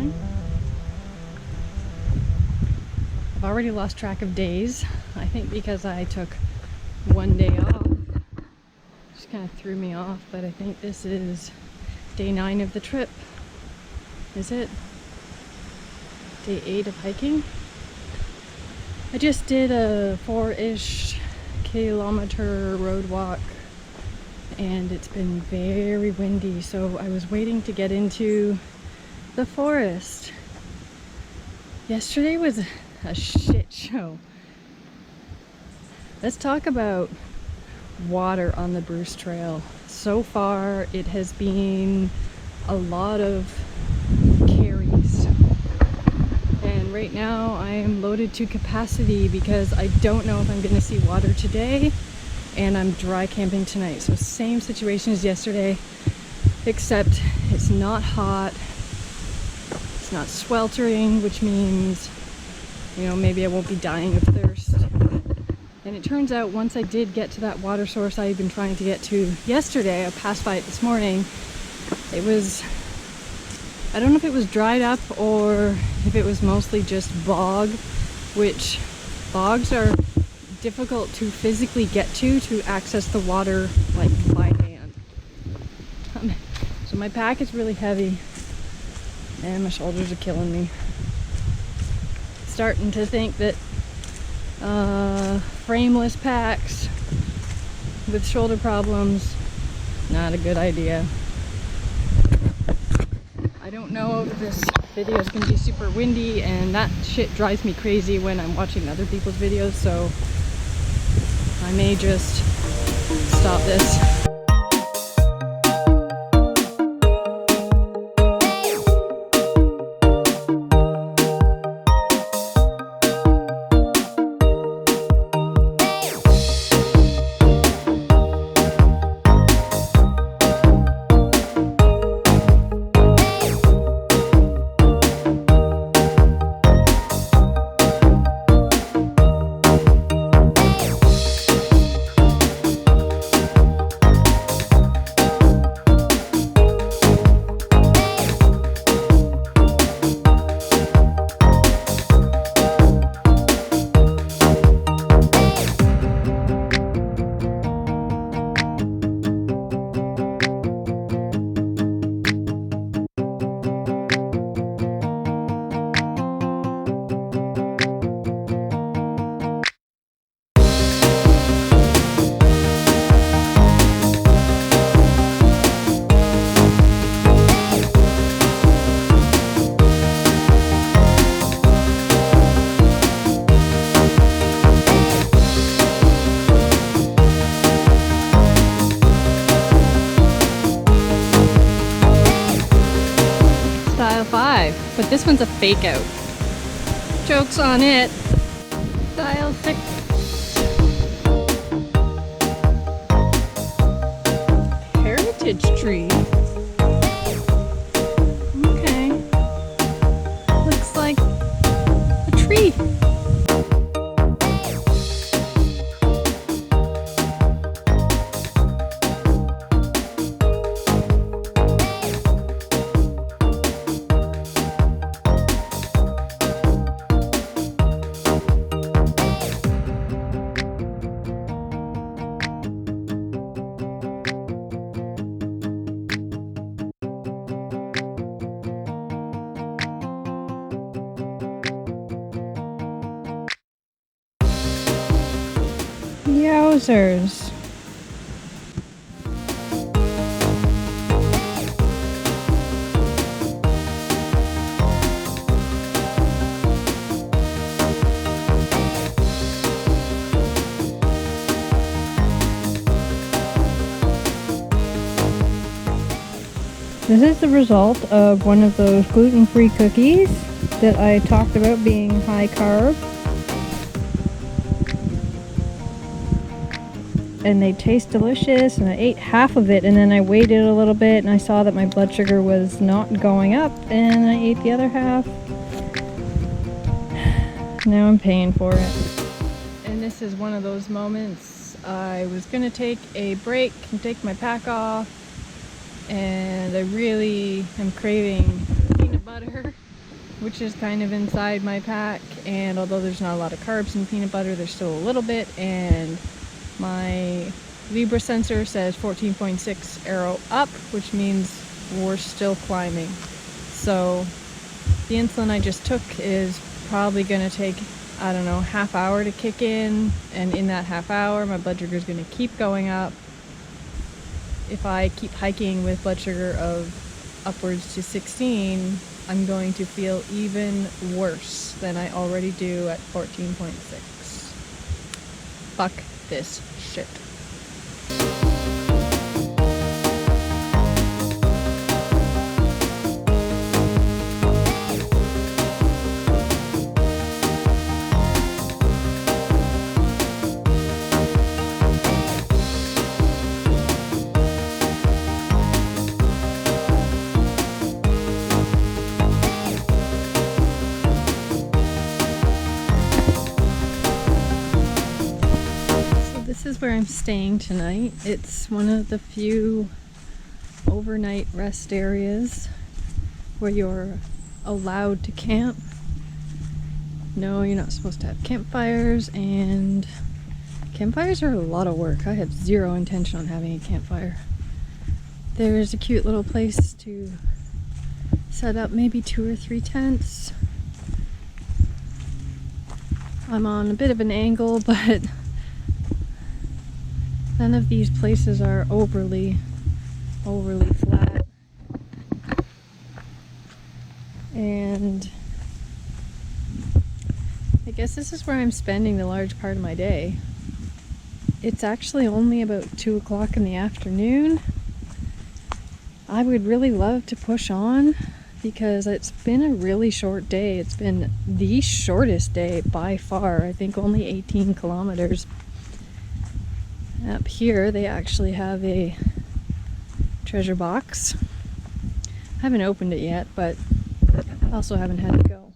traveling. I've already lost track of days. I think because I took one day off. Just kind of threw me off, but I think this is day 9 of the trip. Is it? Day 8 of hiking? I just did a 4-ish kilometer road walk and it's been very windy, so I was waiting to get into the forest. Yesterday was a shit show. Let's talk about water on the Bruce Trail. So far it has been a lot of carries, and right now I am loaded to capacity because I don't know if I'm going to see water today, and I'm dry camping tonight. So same situation as yesterday, except it's not hot, it's not sweltering, which means, you know, maybe I won't be dying of thirst. And it turns out once I did get to that water source I've been trying to get to yesterday, I passed by it this morning, it was, I don't know if it was dried up or if it was mostly just bog, which bogs are difficult to physically get to access the water like by hand. So my pack is really heavy and my shoulders are killing me. Starting to think that frameless packs with shoulder problems, not a good idea. I don't know if this video is going to be super windy, and that shit drives me crazy when I'm watching other people's videos, so I may just stop this. But this one's a fake out. Joke's on it. Style 6. Heritage tree. Okay. Looks like a tree. Yowzers. This is the result of one of those gluten-free cookies that I talked about being high carb. And they taste delicious, and I ate half of it and then I weighed it a little bit and I saw that my blood sugar was not going up and I ate the other half. Now I'm paying for it. And this is one of those moments. I was gonna take a break and take my pack off, and I really am craving peanut butter which is kind of inside my pack, and although there's not a lot of carbs in peanut butter, there's still a little bit, and my Libra sensor says 14.6 arrow up, which means we're still climbing. So the insulin I just took is probably going to take, I don't know, half hour to kick in, and in that half hour my blood sugar is going to keep going up. If I keep hiking with blood sugar of upwards to 16, I'm going to feel even worse than I already do at 14.6. Fuck this shit. This is where I'm staying tonight. It's one of the few overnight rest areas where you're allowed to camp. No, you're not supposed to have campfires, and campfires are a lot of work. I have zero intention on having a campfire. There's a cute little place to set up maybe 2 or 3 tents. I'm on a bit of an angle, but none of these places are overly flat. And I guess this is where I'm spending the large part of my day. It's actually only about 2 o'clock in the afternoon. I would really love to push on because it's been a really short day. It's been the shortest day by far. I think only 18 kilometers. Up here they actually have a treasure box. I haven't opened it yet, but I also haven't had to go.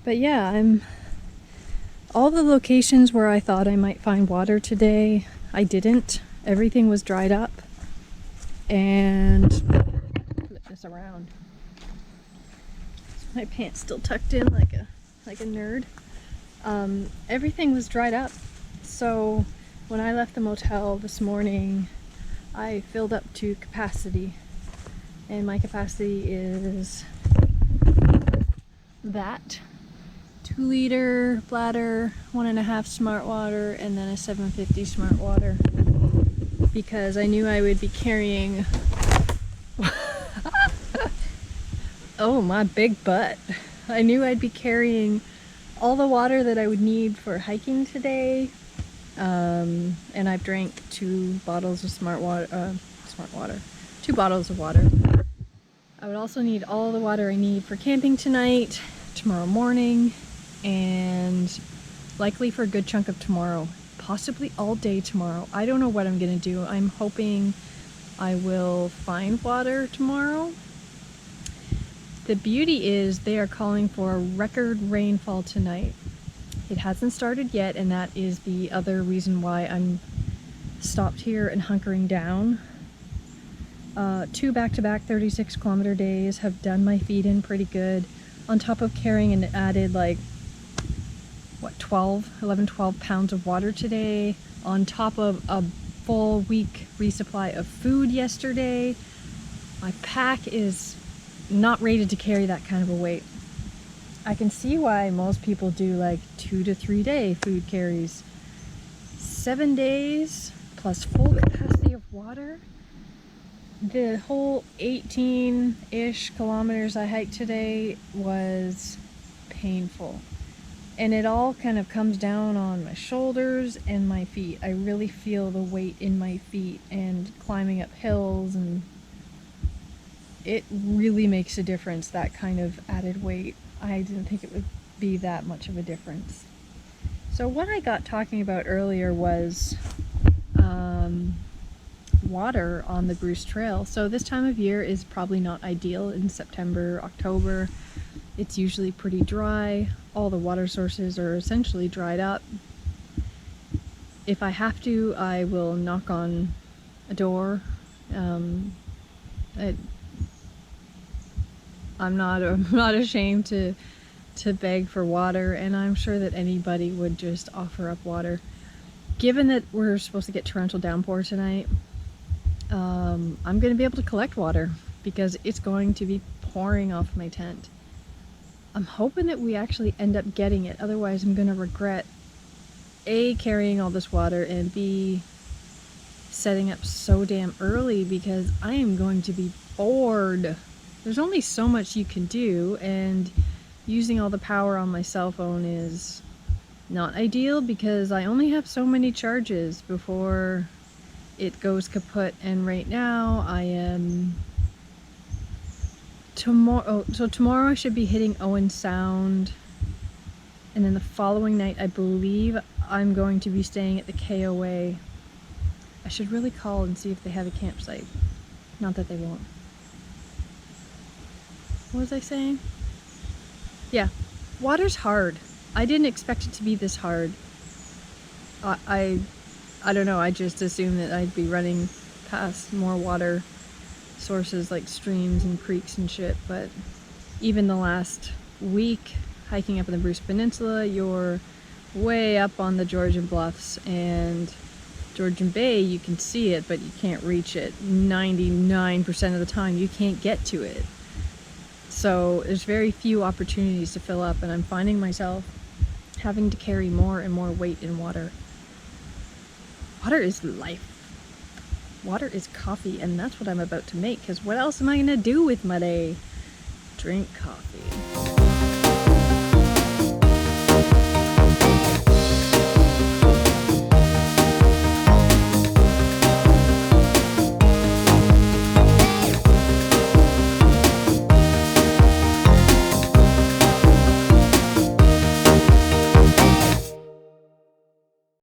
But yeah, all the locations where I thought I might find water today, I didn't. Everything was dried up. And flip this around. My pants still tucked in like a nerd. Everything was dried up. So when I left the motel this morning, I filled up to capacity, and my capacity is that 2-liter bladder, 1.5 smart water, and then a 750 smart water, because I knew I would be carrying oh, my big butt. I knew I'd be carrying all the water that I would need for hiking today. And I've drank 2 bottles of 2 bottles of water. I would also need all the water I need for camping tonight, tomorrow morning, and likely for a good chunk of tomorrow, possibly all day tomorrow. I don't know what I'm gonna do. I'm hoping I will find water tomorrow. The beauty is they are calling for a record rainfall tonight. It hasn't started yet, and that is the other reason why I'm stopped here and hunkering down. 2 back-to-back 36-kilometer days have done my feet in pretty good, on top of carrying an added 12 pounds of water today, on top of a full week resupply of food yesterday. My pack is not rated to carry that kind of a weight. I can see why most people do 2 to 3 day food carries. 7 days plus full capacity of water. The whole 18-ish kilometers I hiked today was painful. And it all kind of comes down on my shoulders and my feet. I really feel the weight in my feet and climbing up hills, and it really makes a difference, that kind of added weight. I didn't think it would be that much of a difference. So what I got talking about earlier was water on the Bruce Trail. So this time of year is probably not ideal in September, October. It's usually pretty dry. All the water sources are essentially dried up. If I have to, I will knock on a door. I'm not ashamed to beg for water, and I'm sure that anybody would just offer up water. Given that we're supposed to get torrential downpour tonight, I'm going to be able to collect water because it's going to be pouring off my tent. I'm hoping that we actually end up getting it, otherwise I'm going to regret A, carrying all this water, and B, setting up so damn early because I am going to be bored. There's only so much you can do, and using all the power on my cell phone is not ideal because I only have so many charges before it goes kaput, and right now I am tomorrow I should be hitting Owen Sound, and then the following night I believe I'm going to be staying at the KOA. I should really call and see if they have a campsite. Not that they won't. What was I saying? Yeah, water's hard. I didn't expect it to be this hard. I don't know, I just assumed that I'd be running past more water sources like streams and creeks and shit, but even the last week hiking up in the Bruce Peninsula, you're way up on the Georgian Bluffs, and Georgian Bay, you can see it, but you can't reach it. 99% of the time, you can't get to it. So there's very few opportunities to fill up, and I'm finding myself having to carry more and more weight in water. Water is life. Water is coffee, and that's what I'm about to make, because what else am I going to do with my day? Drink coffee.